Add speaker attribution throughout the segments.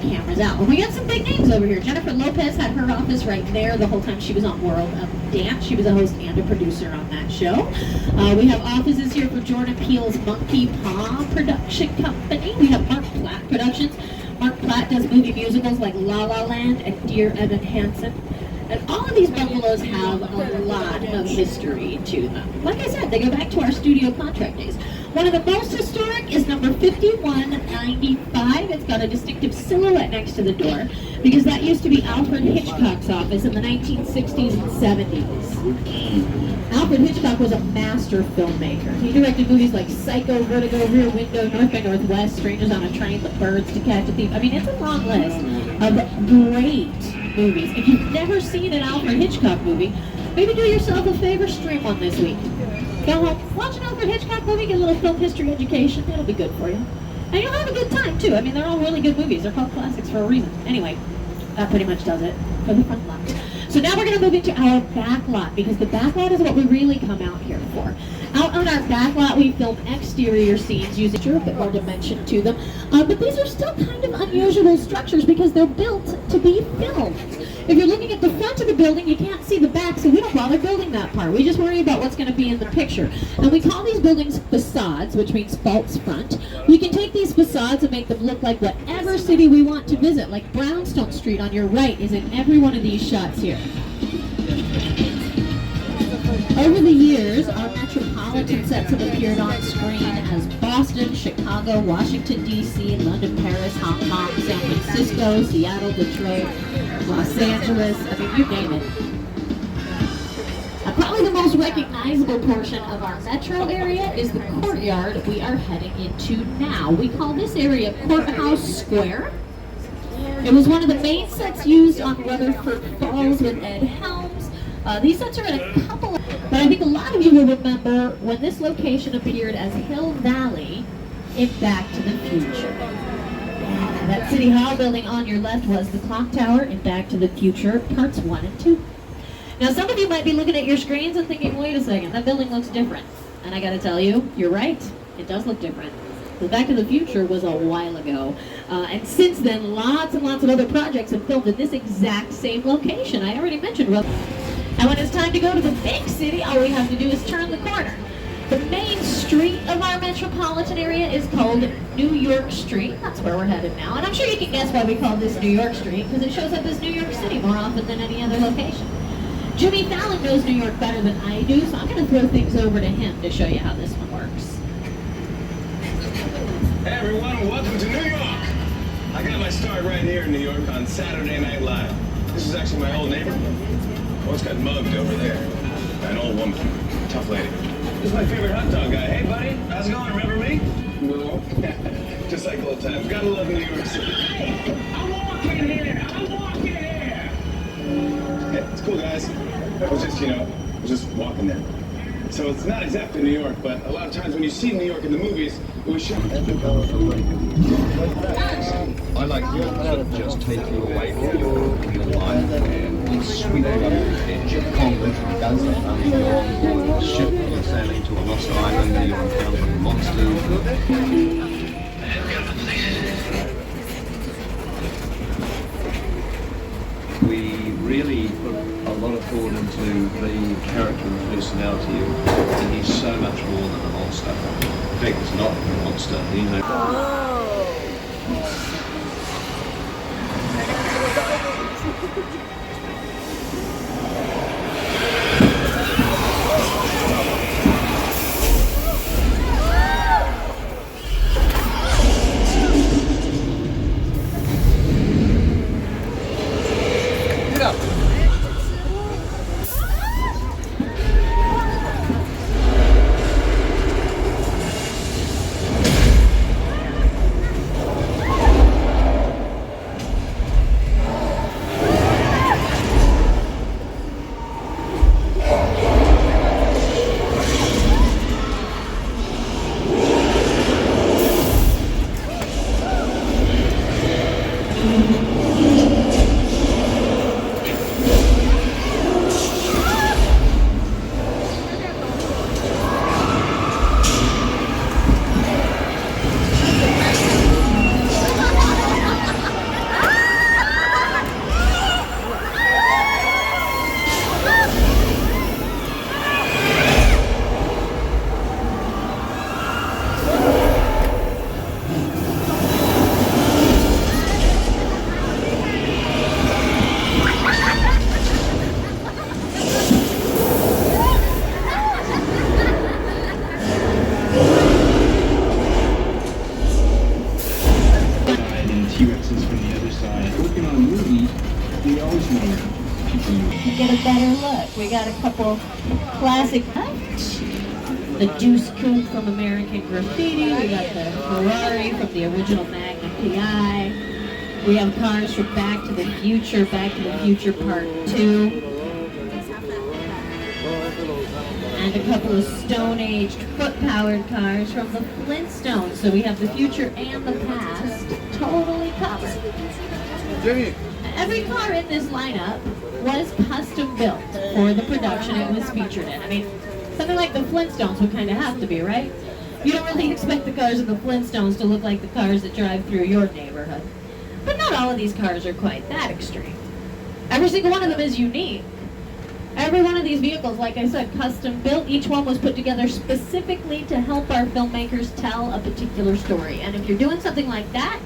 Speaker 1: cameras out. And we got some big names over here. Jennifer Lopez had her office right there the whole time she was on World of Dance. She was a host and a producer on that show. We have offices here for Jordan Peele's Monkey Paw production company. We have Mark Platt Productions. Mark Platt does movie musicals like La La Land and Dear Evan Hansen. And all of these bungalows have a lot of history to them. Like I said, they go back to our studio contract days. One of the most historic is number 5195. It's got a distinctive silhouette next to the door because that used to be Alfred Hitchcock's office in the 1960s and 70s. Alfred Hitchcock was a master filmmaker. He directed movies like Psycho, Vertigo, Rear Window, North by Northwest, Strangers on a Train, The Birds, To Catch a Thief. I mean, it's a long list of great movies. If you've never seen an Alfred Hitchcock movie, maybe do yourself a favor, stream one this week. Go home, watch an Alfred Hitchcock movie, get a little film history education. It'll be good for you. And you'll have a good time, too. I mean, they're all really good movies. They're called classics for a reason. Anyway, that pretty much does it for the front lot. So now we're going to move into our back lot, because the back lot is what we really come out here for. Out on our back lot, we film exterior scenes using a bit more dimension to them. But these are still kind of unusual structures because they're built to be filmed. If you're looking at the front of the building, you can't see the back, so we don't bother building that part. We just worry about what's going to be in the picture. And we call these buildings facades, which means false front. We can take these facades and make them look like whatever city we want to visit, like Brownstone Street on your right is in every one of these shots here. Over the years, our Metropolitan sets have appeared on screen as Boston, Chicago, Washington, D.C., London, Paris, Hong Kong, San Francisco, Seattle, Detroit, Los Angeles, I mean, you name it. Probably the most recognizable portion of our metro area is the courtyard we are heading into now. We call this area Courthouse Square. It was one of the main sets used on Rutherford Falls with Ed Helms. These sets are in a couple of, but I think a lot of you will remember when this location appeared as Hill Valley in Back to the Future. That City Hall building on your left was the clock tower in Back to the Future, parts 1 and 2. Now some of you might be looking at your screens and thinking, wait a second, that building looks different. And I gotta tell you, you're right, it does look different. The Back to the Future was a while ago. And since then, lots and lots of other projects have filmed in this exact same location. I already mentioned and when it's time to go to the big city, all we have to do is turn the corner. The main street of our metropolitan area is called New York Street. That's where we're headed now. And I'm sure you can guess why we call this New York Street, because it shows up as New York City more often than any other location. Jimmy Fallon knows New York better than I do, so I'm going to throw things over to him to show you how this one works.
Speaker 2: Hey everyone, welcome to New York! I got my start right here in New York on Saturday Night Live. This is actually my old neighborhood. Once got mugged over there by an old woman. Tough lady. This is my favorite hot dog guy. Hey buddy, how's it going? Remember me? No. Just like old times. Gotta love New York City. Hey, I'm walking here! I'm walking here! Hey, it's cool guys. I was just walking there. So it's not exactly New York, but a lot of times when you see New York in the movies, it was shot.
Speaker 3: I like to just take you away from your life and sweep you into a convent and go on ship you're sailing to a lost island and you're encountering monsters. We really put a lot of thought into the character and personality and he's so much more than a monster. In fact, he's not a monster, he's a...
Speaker 4: from the other side. Working on a movie, we always want people
Speaker 1: to get a better look. We got a couple classic. The Deuce Coupe from American Graffiti. We got the Ferrari from the original Magnum PI. We have cars from Back to the Future Part 2. And a couple of Stone Age foot-powered cars from the Flintstones. So we have the future and the past totally covered. Every car in this lineup was custom built for the production it was featured in. I mean, something like the Flintstones would kind of have to be, right? You don't really expect the cars in the Flintstones to look like the cars that drive through your neighborhood. But not all of these cars are quite that extreme. Every single one of them is unique. Every one of these vehicles, like I said, custom built. Each one was put together specifically to help our filmmakers tell a particular story. And if you're doing something like that,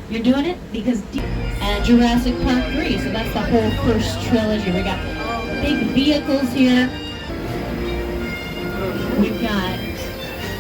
Speaker 1: you're doing it because... And Jurassic Park 3, so that's the whole first trilogy. We got big vehicles here. We've got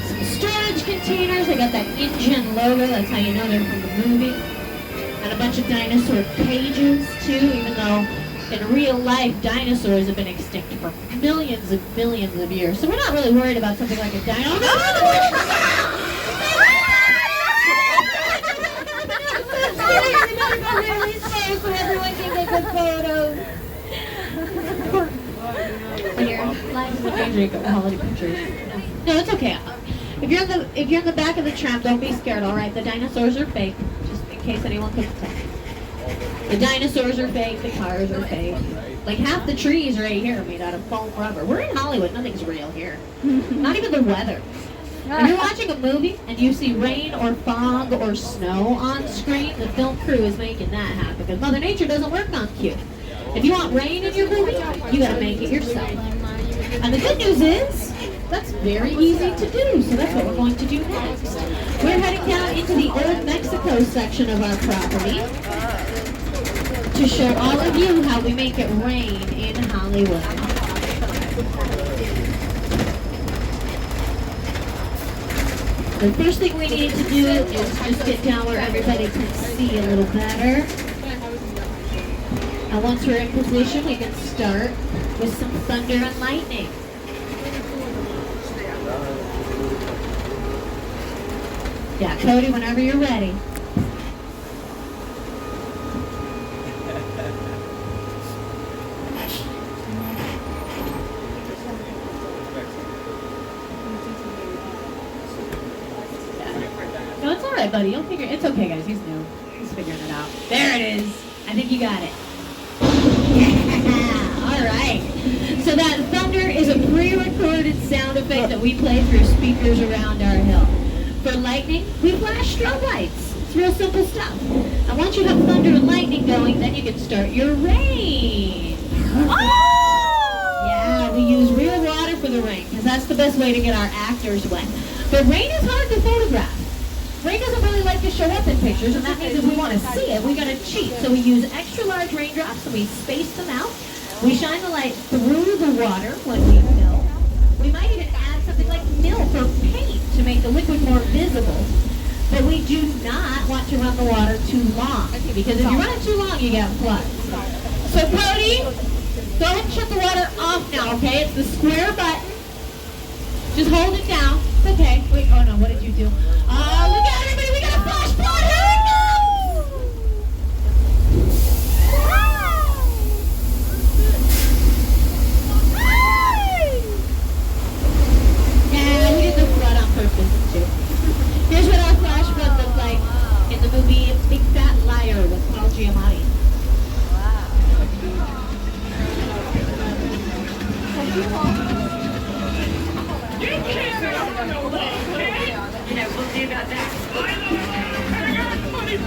Speaker 1: some storage containers. They got that engine logo. That's how you know they're from the movie. And a bunch of dinosaur cages, too, even though in real life, dinosaurs have been extinct for millions and billions of years. So we're not really worried about something like a dinosaur. So everyone can get good photos. When you're live in the danger, you get quality pictures. No, it's okay. If you're in the back of the tram, don't be scared. All right, the dinosaurs are fake, just in case anyone couldn't tell. The dinosaurs are fake, the cars are fake. Like half the trees right here are made out of foam rubber. We're in Hollywood, nothing's real here. Not even the weather. If you're watching a movie and you see rain or fog or snow on screen, the film crew is making that happen because Mother Nature doesn't work on cue. If you want rain in your movie, you gotta make it yourself. And the good news is, that's very easy to do, so that's what we're going to do next. We're heading down into the Old Mexico section of our property to show all of you how we make it rain in Hollywood. The first thing we need to do is just get down where everybody can see a little better. And once we're in position, we can start with some thunder and lightning. Yeah, Cody, whenever you're ready. No, it's all right, buddy. You'll figure. It's okay, guys. He's new. He's figuring it out. There it is. I think you got it. Yeah. All right. So that thunder is a pre-recorded sound effect that we play through speakers around our hill. For lightning, we flash strobe lights. It's real simple stuff. And once you have thunder and lightning going, then you can start your rain. Oh! Yeah, we use real water for the rain because that's the best way to get our actors wet. But rain is hard to photograph. Rain doesn't really like to show up in pictures, and that means if we want to see it, we gotta cheat. So we use extra large raindrops and we space them out. We shine the light through the water when we fill. We might even add something like milk or paint to make the liquid more visible. But we do not want to run the water too long, because if you run it too long, you get floods. So Cody, go ahead and shut the water off now, okay? It's the square button. Just hold it down. It's okay. Wait, oh no, what did you do? Look at everybody, we got a flash flood! Here it comes! Yeah, we did the flood on purpose too. Here's what our flash flood looked like in the movie Big Fat Liar with Paul Giamatti.
Speaker 2: You can't run away, kid! Yeah, we'll see about that. I got funny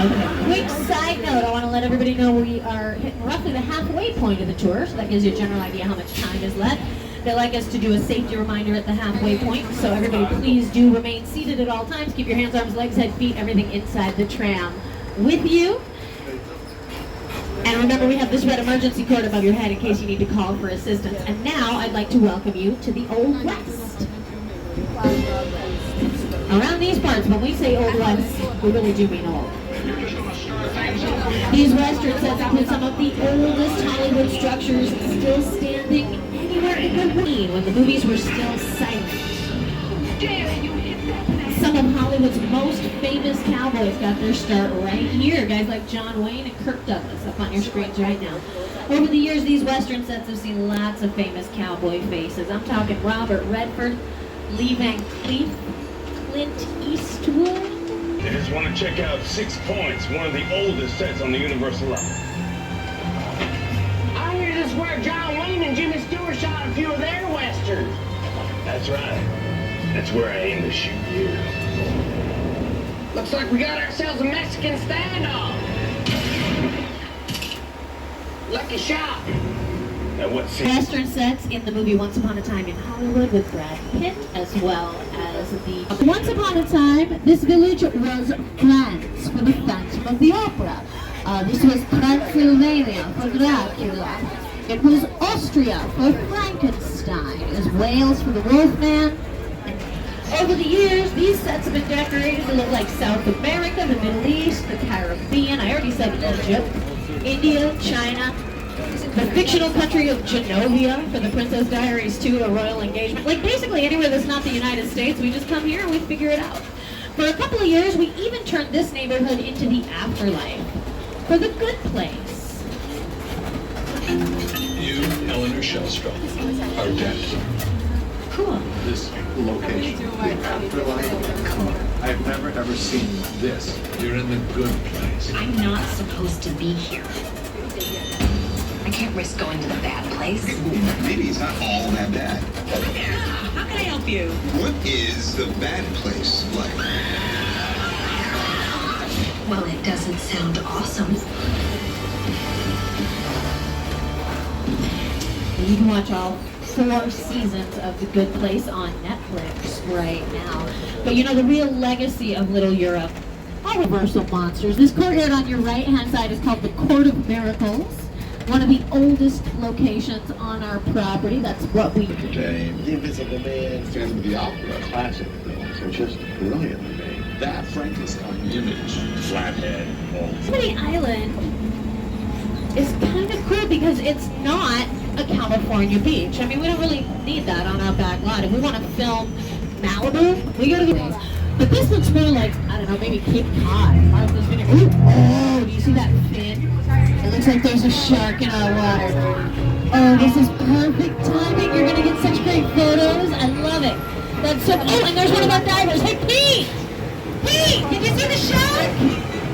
Speaker 1: Okay, quick side note, I want to let everybody know we are hitting roughly the halfway point of the tour, so that gives you a general idea how much time is left. They like us to do a safety reminder at the halfway point, so everybody please do remain seated at all times. Keep your hands, arms, legs, head, feet, everything inside the tram with you. And remember, we have this red emergency cord above your head in case you need to call for assistance. And now I'd like to welcome you to the Old West. Around these parts, when we say Old West, we really do mean old. These Western sets include some of the oldest Hollywood structures still standing anywhere in the world when the movies were still silent. Some of Hollywood's most famous cowboys got their start right here. Guys like John Wayne and Kirk Douglas up on your screens right now. Over the years, these Western sets have seen lots of famous cowboy faces. I'm talking Robert Redford, Lee Van Cleef, Clint Eastwood.
Speaker 2: I just want to check out 6 Points, one of the oldest sets on the Universal line.
Speaker 5: I hear this is where John Wayne and Jimmy Stewart shot a few of their westerns.
Speaker 2: That's right. That's where I aim to shoot you.
Speaker 5: Looks like we got ourselves a Mexican standoff. Lucky shot.
Speaker 2: Now what scene?
Speaker 1: Western sets in the movie Once Upon a Time in Hollywood with Brad Pitt, as well as the... Once upon a time, this village was France for the Phantom of the Opera. This was Transylvania for Dracula. It was Austria for Frankenstein. It was Wales for the Wolfman. Over the years, these sets have been decorated to look like South America, the Middle East, the Caribbean. I already said Egypt, India, China, the fictional country of Genovia for the Princess Diaries 2, a royal engagement. Like basically anywhere that's not the United States, we just come here and we figure it out. For a couple of years, we even turned this neighborhood into the afterlife for the good place.
Speaker 6: You, Eleanor Shellstrom, are dead.
Speaker 1: Cool.
Speaker 6: This location, the afterlife, come on. I've never ever seen this. You're in the good place.
Speaker 7: I'm not supposed to be here. I can't risk going to the bad place.
Speaker 8: Maybe it's not all that bad.
Speaker 7: How can I help you?
Speaker 8: What is the bad place like?
Speaker 7: Well, it doesn't sound awesome.
Speaker 1: You can watch all 4 seasons of The Good Place on Netflix right now. But you know, the real legacy of Little Europe, all Universal monsters. This courtyard on your right-hand side is called the Court of Miracles, one of the oldest locations on our property. That's what we...
Speaker 9: The Invisible Man, Phantom of the Opera, classic films are just brilliantly made.
Speaker 6: That Frankenstein image, flathead, all.
Speaker 1: Yosemite Island is kind of cool because it's not a California beach. I mean, we don't really need that on our back lot. If we want to film Malibu, we go to the beach. But this looks more like, I don't know, maybe Cape Cod. Martha's Vineyard. Ooh, oh, do you see that fin? It looks like there's a shark in our water. Oh, this is perfect timing. You're going to get such great photos. I love it. That's so... Oh, and there's one of our divers. Hey, Pete! Pete, did you see the shark?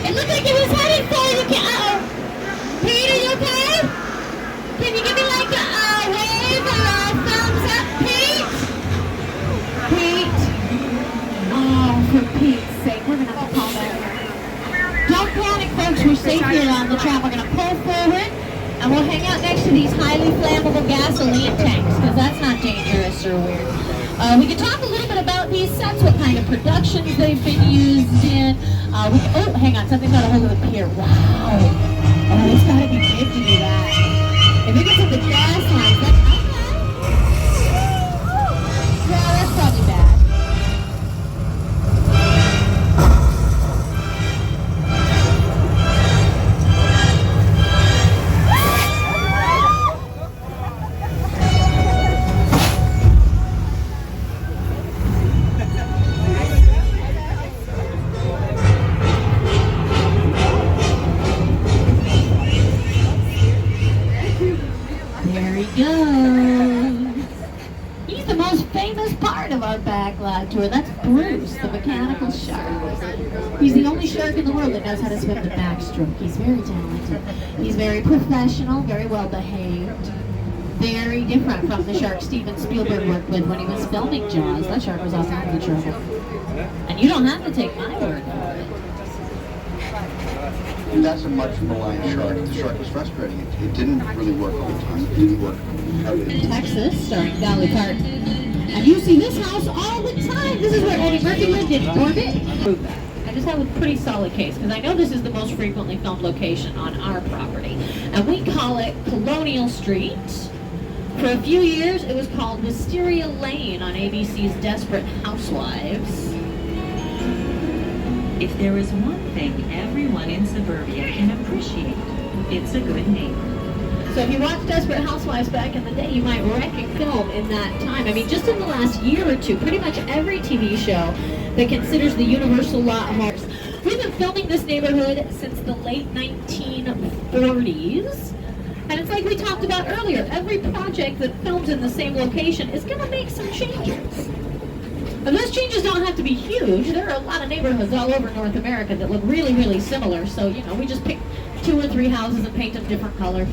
Speaker 1: It looked like it was heading for you. Uh-oh. Pete, are you okay? Can you give me like a wave or a thumbs up, Pete? Pete? Oh, for Pete's sake, we're going to have to call that. Don't panic, folks. We're safe here on the track. We're going to pull forward, and we'll hang out next to these highly flammable gasoline tanks, because that's not dangerous or weird. We can talk a little bit about these sets, what kind of productions they've been used in. Oh, hang on. Something's got a hold of the pier. Wow. Oh, it's got to be big to do that. If it gets at the gas lines, that's okay. Yeah, that's probably bad. There he goes. He's the most famous part of our backlot tour. That's Bruce, the mechanical shark. He's the only shark in the world that knows how to swim the backstroke. He's very talented. He's very professional, very well behaved. Very different from the shark Steven Spielberg worked with when he was filming Jaws. That shark was all kinds of trouble. And you don't have to take my word for it.
Speaker 3: That's a much maligned shark. The shark was frustrating. It didn't really work all the time. It didn't work.
Speaker 1: Texas, starring Dolly Parton. And you see this house all the time. This is where Eddie Murphy lived in Orbit. I just have a pretty solid case, because I know this is the most frequently filmed location on our property. And we call it Colonial Street. For a few years, it was called Wisteria Lane on ABC's Desperate Housewives.
Speaker 7: If there is one thing everyone in suburbia can appreciate, it's a good neighbor.
Speaker 1: So if you watched Desperate Housewives back in the day, you might wreck a film in that time. I mean, just in the last year or two, pretty much every TV show that considers the universal law of horse. We've been filming this neighborhood since the late 1940s. And it's like we talked about earlier, every project that films in the same location is going to make some changes. But those changes don't have to be huge. There are a lot of neighborhoods all over North America that look really, really similar. So, you know, we just pick 2 or 3 houses and paint them different color.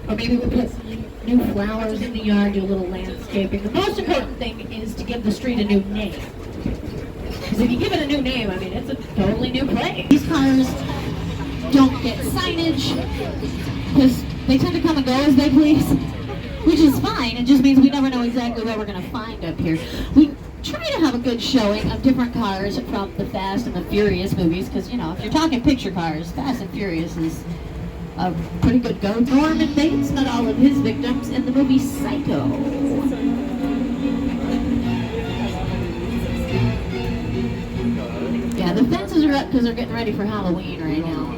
Speaker 1: Or maybe we put new flowers in the yard, do a little landscaping. The most important thing is to give the street a new name. Because if you give it a new name, I mean, it's a totally new place. These cars don't get signage because they tend to come and go as they please, which is fine. It just means we never know exactly what we're going to find up here. We try to have a good showing of different cars from the Fast and the Furious movies, because, you know, if you're talking picture cars, Fast and Furious is a pretty good go. Norman Bates met all of his victims in the movie Psycho. Yeah, the fences are up because they're getting ready for Halloween right now.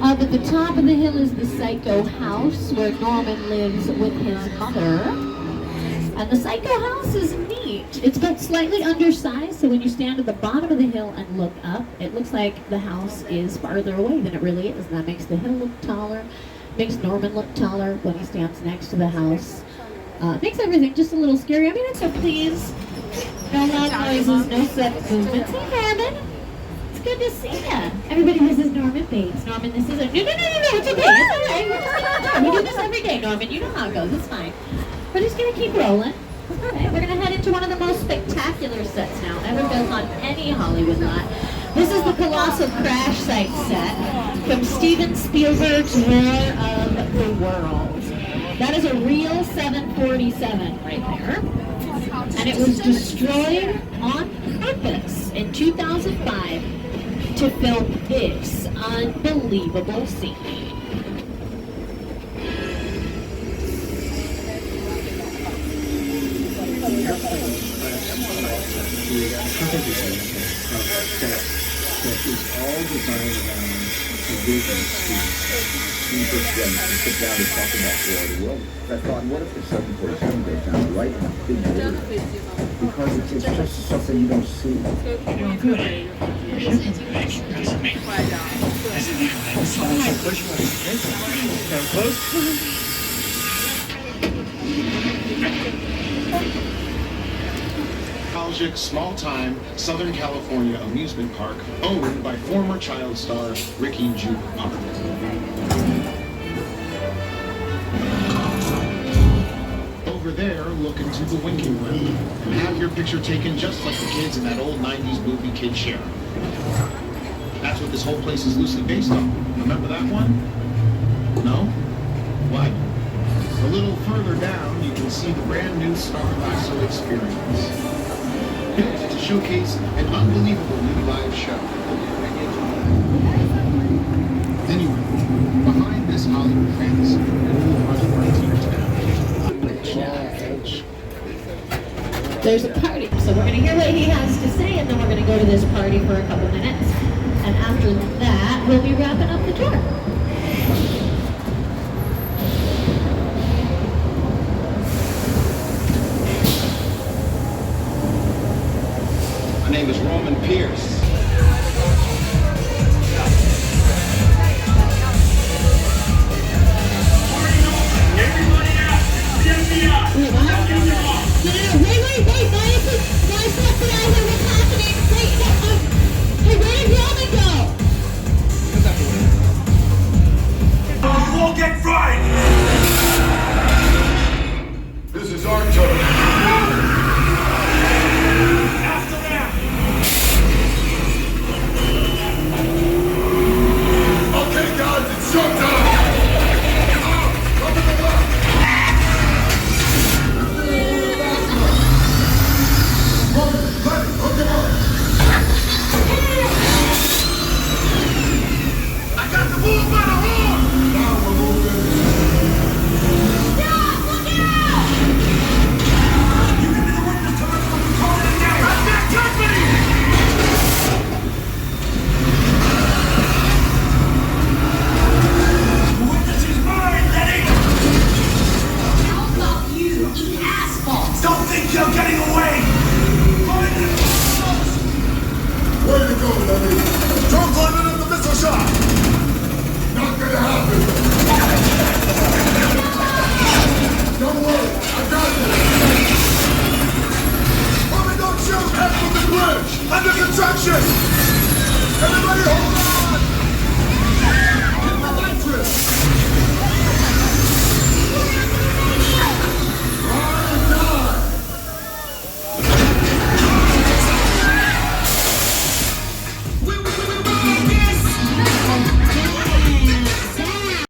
Speaker 1: Up at the top of the hill is the Psycho house where Norman lives with his mother. And the Psycho house is neat. It's built slightly undersized, so when you stand at the bottom of the hill and look up, it looks like the house is farther away than it really is. And that makes the hill look taller, makes Norman look taller when he stands next to the house. Makes everything just a little scary. I mean, so please, no loud noises, no sex movements. Hey, Norman. It's good to see ya. Everybody, this is Norman Bates. Norman, this is a... No, it's okay. It's all right. We do this every day, Norman. You know how it goes. It's fine. We're just going to keep rolling. Okay, we're going to head into one of the most spectacular sets now ever built on any Hollywood lot. This is the Colossal Crash Site set from Steven Spielberg's War of the Worlds. That is a real 747 right there. And it was destroyed on purpose in 2005 to film this unbelievable scene.
Speaker 4: That is all designed around a vision students. We sit down and talk about war of the world. I thought, what if the 747 goes down right in a big building? Because it's just something you don't see.
Speaker 10: Nostalgic, small-time Southern California amusement park owned by former child star Ricky Juke Park. Over there, look into the winking room and have your picture taken just like the kids in that old 90s movie Kid Share. That's what this whole place is loosely based on. Remember that one? No? What? A little further down, you can see the brand new Star Lasso experience. Built to showcase an unbelievable new live show. Anyway, behind this Hollywood fantasy,
Speaker 1: There's a party, so we're going to hear what he has to say, and then we're going to go to this party for a couple minutes. And after that, we'll be wrapping up the tour.
Speaker 10: My name is Roman Pierce.
Speaker 5: Everybody out! Get me out!
Speaker 1: Wait, guys, stop it out here. What's happening? Wait, no, hey, where did Roman go?
Speaker 5: You won't get fried! This is our turn. After them!
Speaker 11: traction! Everybody hold on!